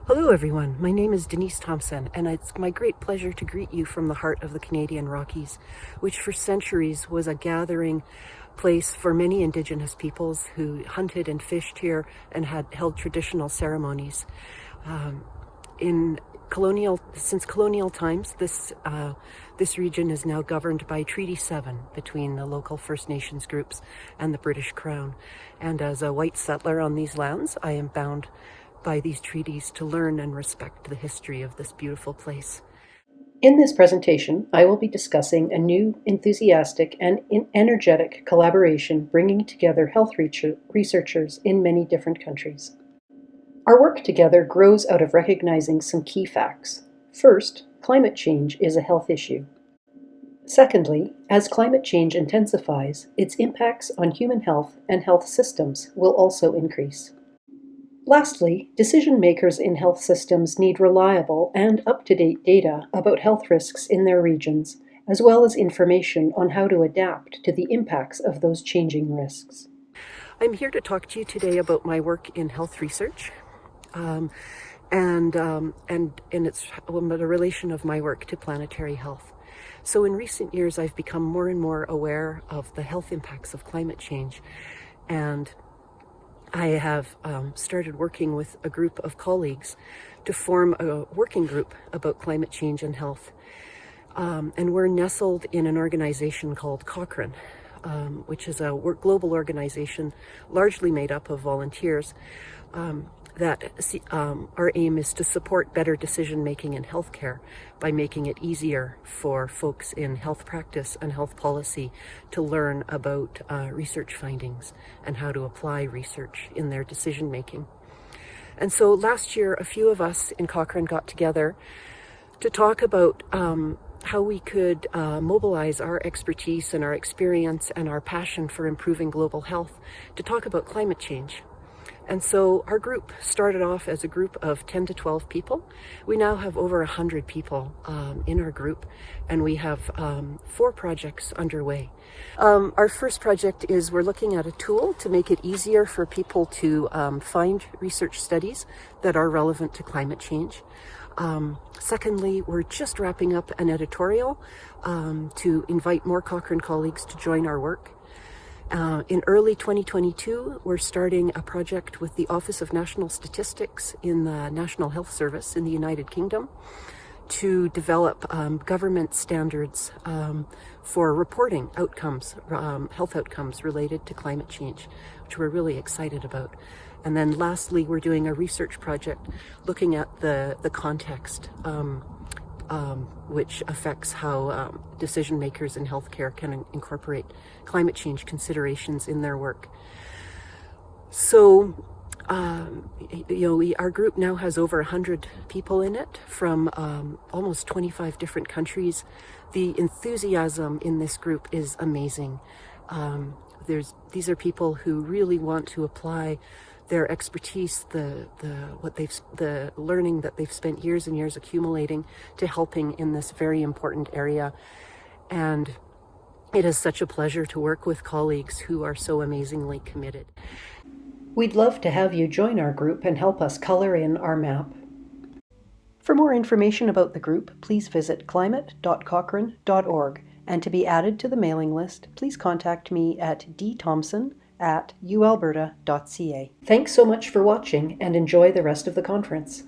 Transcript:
Hello everyone, my name is Denise Thompson, and it's my great pleasure to greet you from the heart of the Canadian Rockies, which for centuries was a gathering place for many Indigenous peoples who hunted and fished here and had held traditional ceremonies. Since colonial times, this region is now governed by Treaty 7 between the local First Nations groups and the British Crown. And as a white settler on these lands, I am bound by these treaties to learn and respect the history of this beautiful place. In this presentation, I will be discussing a new, enthusiastic, and energetic collaboration bringing together health researchers in many different countries. Our work together grows out of recognizing some key facts. First, climate change is a health issue. Secondly, as climate change intensifies, its impacts on human health and health systems will also increase. Lastly, decision makers in health systems need reliable and up-to-date data about health risks in their regions, as well as information on how to adapt to the impacts of those changing risks. I'm here to talk to you today about my work in health research, and it's the relation of my work to planetary health. So in recent years, I've become more and more aware of the health impacts of climate change, and I have started working with a group of colleagues to form a working group about climate change and health. And we're nestled in an organization called Cochrane, which is a global organization largely made up of volunteers our aim is to support better decision-making in healthcare by making it easier for folks in health practice and health policy to learn about research findings and how to apply research in their decision-making. And so last year, a few of us in Cochrane got together to talk about how we could mobilize our expertise and our experience and our passion for improving global health to talk about climate change. And so our group started off as a group of 10 to 12 people. We now have over 100 people in our group, and we have 4 projects underway. Our first project is we're looking at a tool to make it easier for people to find research studies that are relevant to climate change. Secondly, we're just wrapping up an editorial to invite more Cochrane colleagues to join our work. In early 2022, we're starting a project with the Office of National Statistics in the National Health Service in the United Kingdom to develop government standards for reporting outcomes, health outcomes related to climate change, which we're really excited about. And then lastly, we're doing a research project looking at the context which affects how decision makers in healthcare can incorporate climate change considerations in their work. So, our group now has over 100 people in it from almost 25 different countries. The enthusiasm in this group is amazing. These are people who really want to apply their expertise, the learning that they've spent years and years accumulating to helping in this very important area. And it is such a pleasure to work with colleagues who are so amazingly committed. We'd love to have you join our group and help us color in our map. For more information about the group, please visit climate.cochrane.org. And to be added to the mailing list, please contact me at dthompson@ualberta.ca. Thanks so much for watching, and enjoy the rest of the conference.